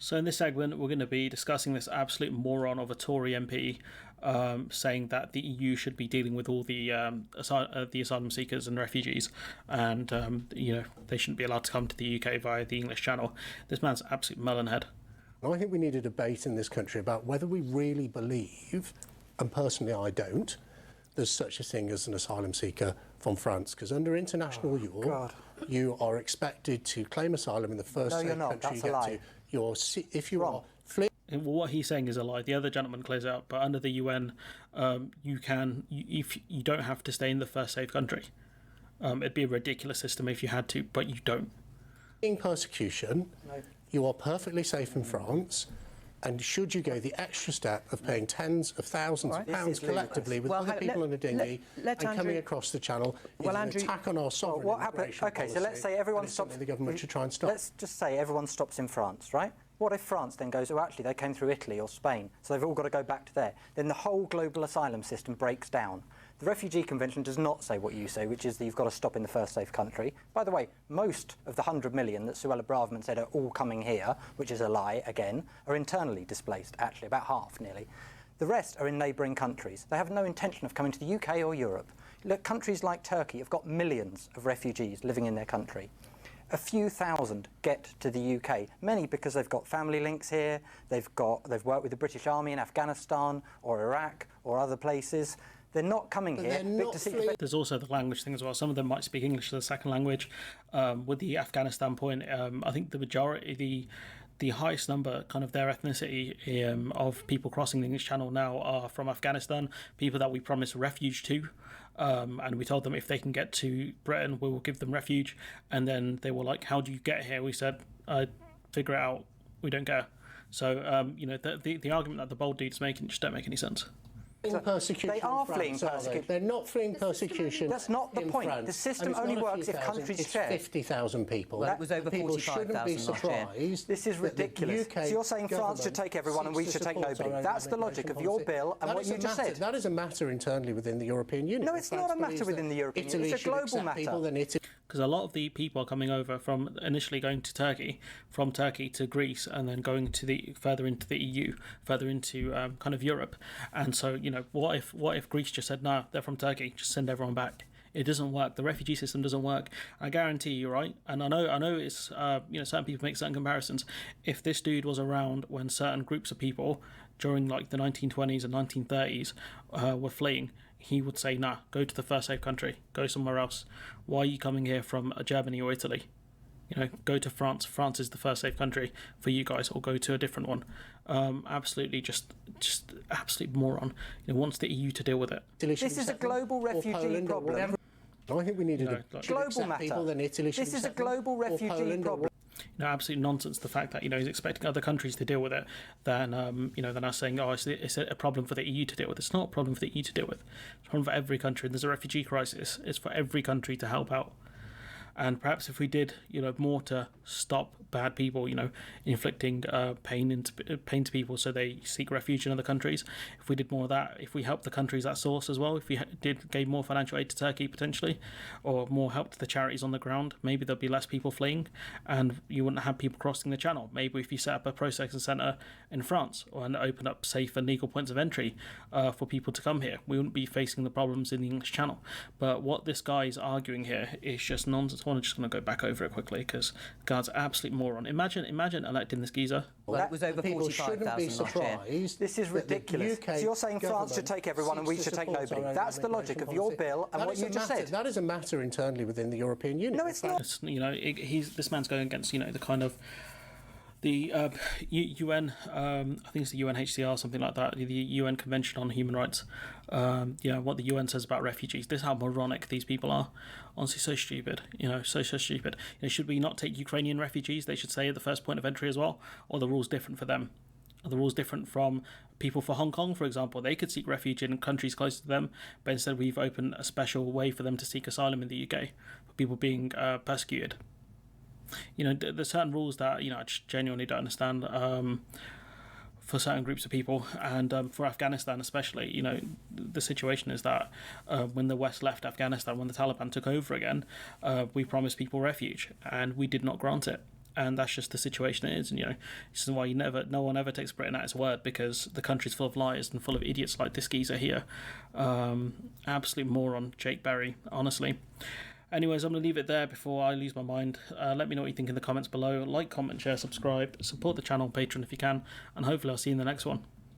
So in this segment, we're going to be discussing this absolute moron of a Tory MP saying that the EU should be dealing with all the asylum seekers and refugees, and they shouldn't be allowed to come to the UK via the English Channel. This man's an absolute melonhead. I think we need a debate in this country about whether we really believe, and personally I don't, there's such a thing as an asylum seeker from France, because under international law, you are expected to claim asylum in the first safe country you get to. If you are fleeing. Well, what he's saying is a lie. The other gentleman clears it up, but under the UN, you don't have to stay in the first safe country. It'd be a ridiculous system if you had to, but you don't. In persecution, you are perfectly safe in France. And should you go the extra step of paying tens of thousands of pounds collectively with other people in a dinghy and coming across the channel is an attack on our sovereign immigration policy. So let's say everyone stops. The government should try and stop. Let's just say everyone stops in France, right? What if France then goes, oh, actually, they came through Italy or Spain, so they've all got to go back to there? Then the whole global asylum system breaks down. The Refugee Convention does not say what you say, which is that you've got to stop in the first safe country. By the way, most of the 100 million that Suella Braverman said are all coming here, which is a lie, again, are internally displaced, actually, about half, nearly. The rest are in neighbouring countries. They have no intention of coming to the UK or Europe. Look, countries like Turkey have got millions of refugees living in their country. A few thousand get to the UK, many because they've got family links here, they've worked with the British Army in Afghanistan or Iraq or other places. They're not coming here. There's also the language thing as well. Some of them might speak English as a second language. With the Afghanistan point, I think the majority, the highest number, kind of their ethnicity of people crossing the English Channel now are from Afghanistan, people that we promised refuge to. And we told them if they can get to Britain, we will give them refuge. And then they were like, how do you get here? We said, figure it out. We don't care. So, the argument that the bold dude's making just don't make any sense. They are fleeing persecution. They're not fleeing persecution. That's not the point. The system only works if countries share. 50,000 people. Well, it was over 45,000 shouldn't be surprised. This is ridiculous. So you're saying France should take everyone and we should take nobody. That's the logic of your bill and what you just said. That is a matter internally within the European Union. No, it's not a matter within the European Union. It's a global matter. Because a lot of the people are coming over from initially going to Turkey, from Turkey to Greece, and then going to further into the EU, further into kind of Europe. And so, what if Greece just said, no, they're from Turkey, just send everyone back? It doesn't work. The refugee system doesn't work. I guarantee you, right? And I know it's certain people make certain comparisons. If this dude was around when certain groups of people during like the 1920s and 1930s were fleeing, he would say, nah, go to the first safe country, go somewhere else. Why are you coming here from Germany or Italy? Go to France. France is the first safe country for you guys, or go to a different one. Absolutely, just absolute moron. Wants the EU to deal with it. This is a global refugee problem. I think we need a global matter. This is a global refugee problem. Absolute nonsense. The fact that he's expecting other countries to deal with it, than us saying, oh, it's a problem for the EU to deal with. It's not a problem for the EU to deal with. It's a problem for every country. There's a refugee crisis. It's for every country to help out. And perhaps if we did, more to stop bad people, inflicting pain to people so they seek refuge in other countries, if we did more of that, if we helped the countries at source as well, if we gave more financial aid to Turkey potentially, or more help to the charities on the ground, maybe there'd be less people fleeing and you wouldn't have people crossing the channel. Maybe if you set up a processing centre in France and open up safe and legal points of entry for people to come here, we wouldn't be facing the problems in the English Channel. But what this guy is arguing here is just nonsense. I'm just going to go back over it quickly because the guy's an absolute moron. Imagine electing this geezer. Well, that was over 45,000 last year. This is ridiculous. So you're saying France should take everyone and we should take nobody. That's the logic of your bill and what you just said. That is a matter internally within the European Union. No, it's not. This man's going against the kind of the UN, I think it's the UNHCR, something like that, the UN Convention on Human Rights. What the UN says about refugees. This is how moronic these people are. Honestly, so stupid. So stupid. Should we not take Ukrainian refugees? They should stay at the first point of entry as well, or the rules different for them. Are the rules different from people for Hong Kong, for example? They could seek refuge in countries close to them, but instead we've opened a special way for them to seek asylum in the UK for people being persecuted. There's certain rules that I just genuinely don't understand for certain groups of people, and for Afghanistan especially. The situation is that when the West left Afghanistan, when the Taliban took over again, we promised people refuge, and we did not grant it. and that's just the situation it is. And this is why no one ever takes Britain at its word, because the country's full of liars and full of idiots like this geezer here. Absolute moron, Jake Berry, honestly. Anyways, I'm going to leave it there before I lose my mind. Let me know what you think in the comments below. Like, comment, share, subscribe. Support the channel on Patreon if you can. And hopefully I'll see you in the next one.